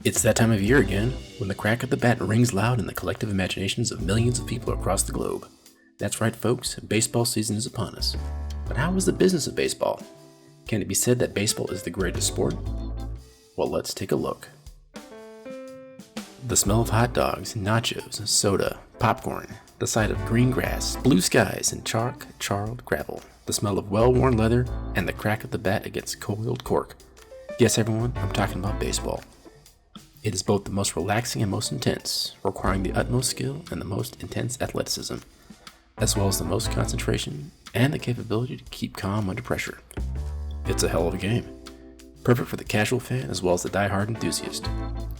It's that time of year again, when the crack of the bat rings loud in the collective imaginations of millions of people across the globe. That's right, folks, baseball season is upon us. But how is the business of baseball? Can it be said that baseball is the greatest sport? Well, let's take a look. The smell of hot dogs, nachos, soda, popcorn, the sight of green grass, blue skies, and char'd gravel, the smell of well-worn leather, and the crack of the bat against coiled cork. Yes, everyone, I'm talking about baseball. It is both the most relaxing and most intense, requiring the utmost skill and the most intense athleticism, as well as the most concentration and the capability to keep calm under pressure. It's a hell of a game, perfect for the casual fan as well as the die-hard enthusiast.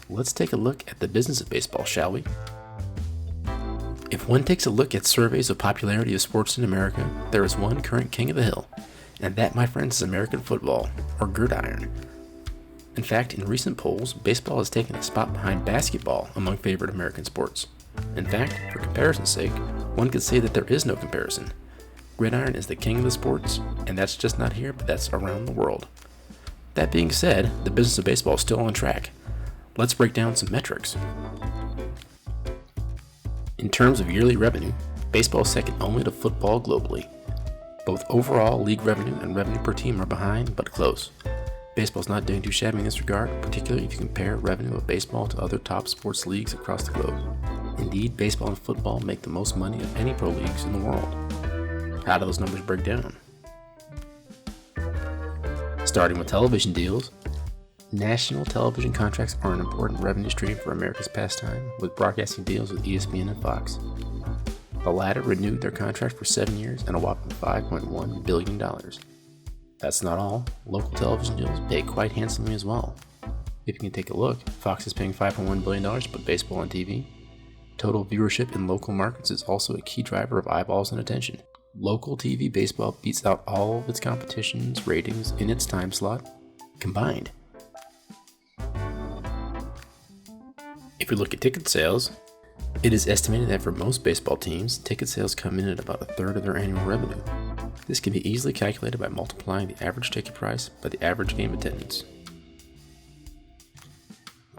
Let's take a look at the business of baseball, shall we? If one takes a look at surveys of popularity of sports in America, there is one current king of the hill, and that, my friends, is American football, or gridiron. In fact, in recent polls, baseball has taken a spot behind basketball among favorite American sports. In fact, for comparison's sake, one could say that there is no comparison. Gridiron is the king of the sports, and that's just not here, but that's around the world. That being said, the business of baseball is still on track. Let's break down some metrics. In terms of yearly revenue, baseball is second only to football globally. Both overall league revenue and revenue per team are behind, but close. Baseball's not doing too shabby in this regard, particularly if you compare revenue of baseball to other top sports leagues across the globe. Indeed, baseball and football make the most money of any pro leagues in the world. How do those numbers break down? Starting with television deals, national television contracts are an important revenue stream for America's pastime, with broadcasting deals with ESPN and Fox. The latter renewed their contract for 7 years and a whopping $5.1 billion. That's not all. Local television deals pay quite handsomely as well. If you can take a look, Fox is paying $5.1 billion to put baseball on TV. Total viewership in local markets is also a key driver of eyeballs and attention. Local TV baseball beats out all of its competition's ratings in its time slot combined. If we look at ticket sales, it is estimated that for most baseball teams, ticket sales come in at about a third of their annual revenue. This can be easily calculated by multiplying the average ticket price by the average game attendance.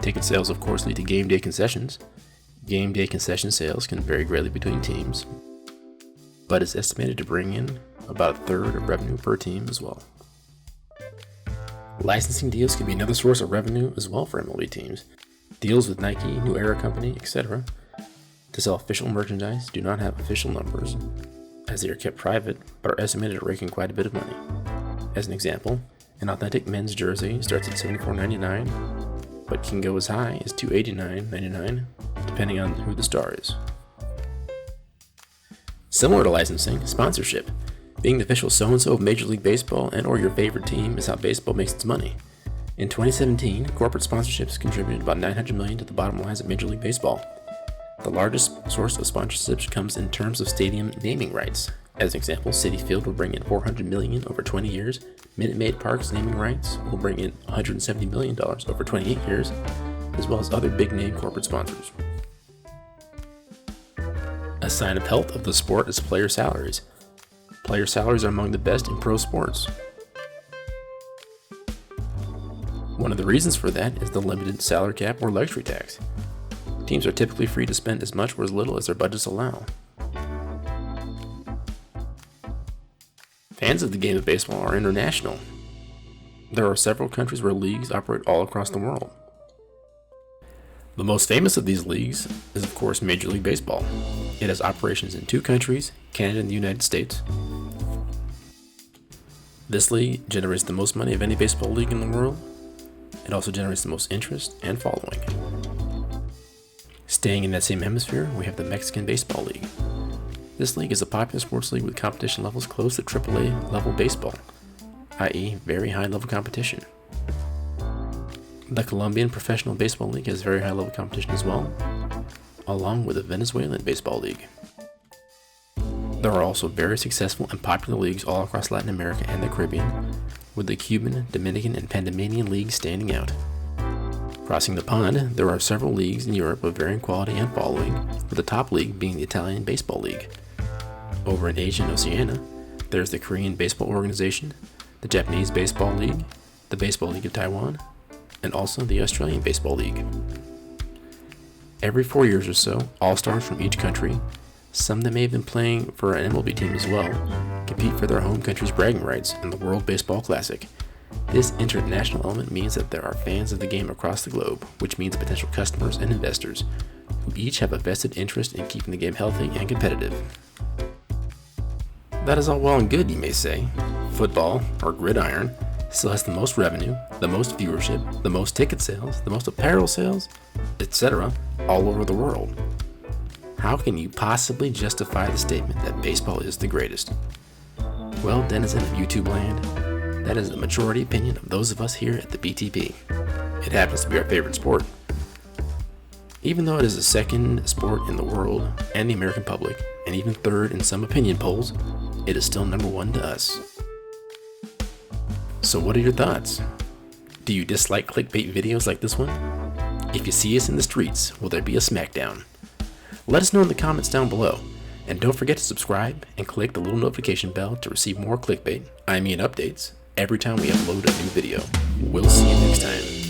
Ticket sales, of course, lead to game day concessions. Game day concession sales can vary greatly between teams, but is estimated to bring in about a third of revenue per team as well. Licensing deals can be another source of revenue as well for MLB teams. Deals with Nike, New Era Company, etc. to sell official merchandise do not have official numbers, as they are kept private, but are estimated to rake in quite a bit of money. As an example, an authentic men's jersey starts at $74.99, but can go as high as $289.99, depending on who the star is. Similar to licensing, sponsorship, being the official so-and-so of Major League Baseball and or your favorite team is how baseball makes its money. In 2017, corporate sponsorships contributed about $900 million to the bottom lines of Major League Baseball. The largest source of sponsorships comes in terms of stadium naming rights. As an example, Citi Field will bring in $400 million over 20 years. Minute Maid Park's naming rights will bring in $170 million over 28 years, as well as other big-name corporate sponsors. A sign of health of the sport is player salaries. Player salaries are among the best in pro sports. One of the reasons for that is the limited salary cap or luxury tax. Teams are typically free to spend as much or as little as their budgets allow. Fans of the game of baseball are international. There are several countries where leagues operate all across the world. The most famous of these leagues is, of course, Major League Baseball. It has operations in 2 countries, Canada and the United States. This league generates the most money of any baseball league in the world. It also generates the most interest and following. Staying in that same hemisphere, we have the Mexican Baseball League. This league is a popular sports league with competition levels close to AAA level baseball, i.e. very high level competition. The Colombian Professional Baseball League has very high level competition as well, along with the Venezuelan Baseball League. There are also very successful and popular leagues all across Latin America and the Caribbean, with the Cuban, Dominican, and Panamanian leagues standing out. Crossing the pond, there are several leagues in Europe of varying quality and following, with the top league being the Italian Baseball League. Over in Asia and Oceania, there's the Korean Baseball Organization, the Japanese Baseball League, the Baseball League of Taiwan, and also the Australian Baseball League. Every 4 years or so, all-stars from each country, some that may have been playing for an MLB team as well, compete for their home country's bragging rights in the World Baseball Classic. This international element means that there are fans of the game across the globe, which means potential customers and investors, who each have a vested interest in keeping the game healthy and competitive. That is all well and good, you may say. Football, or gridiron, still has the most revenue, the most viewership, the most ticket sales, the most apparel sales, etc., all over the world. How can you possibly justify the statement that baseball is the greatest? Well, denizen of YouTube land, that is the majority opinion of those of us here at the BTP. It happens to be our favorite sport. Even though it is the second sport in the world and the American public, and even third in some opinion polls, it is still number one to us. So what are your thoughts? Do you dislike clickbait videos like this one? If you see us in the streets, will there be a smackdown? Let us know in the comments down below. And don't forget to subscribe and click the little notification bell to receive more clickbait, updates, every time we upload a new video. We'll see you next time.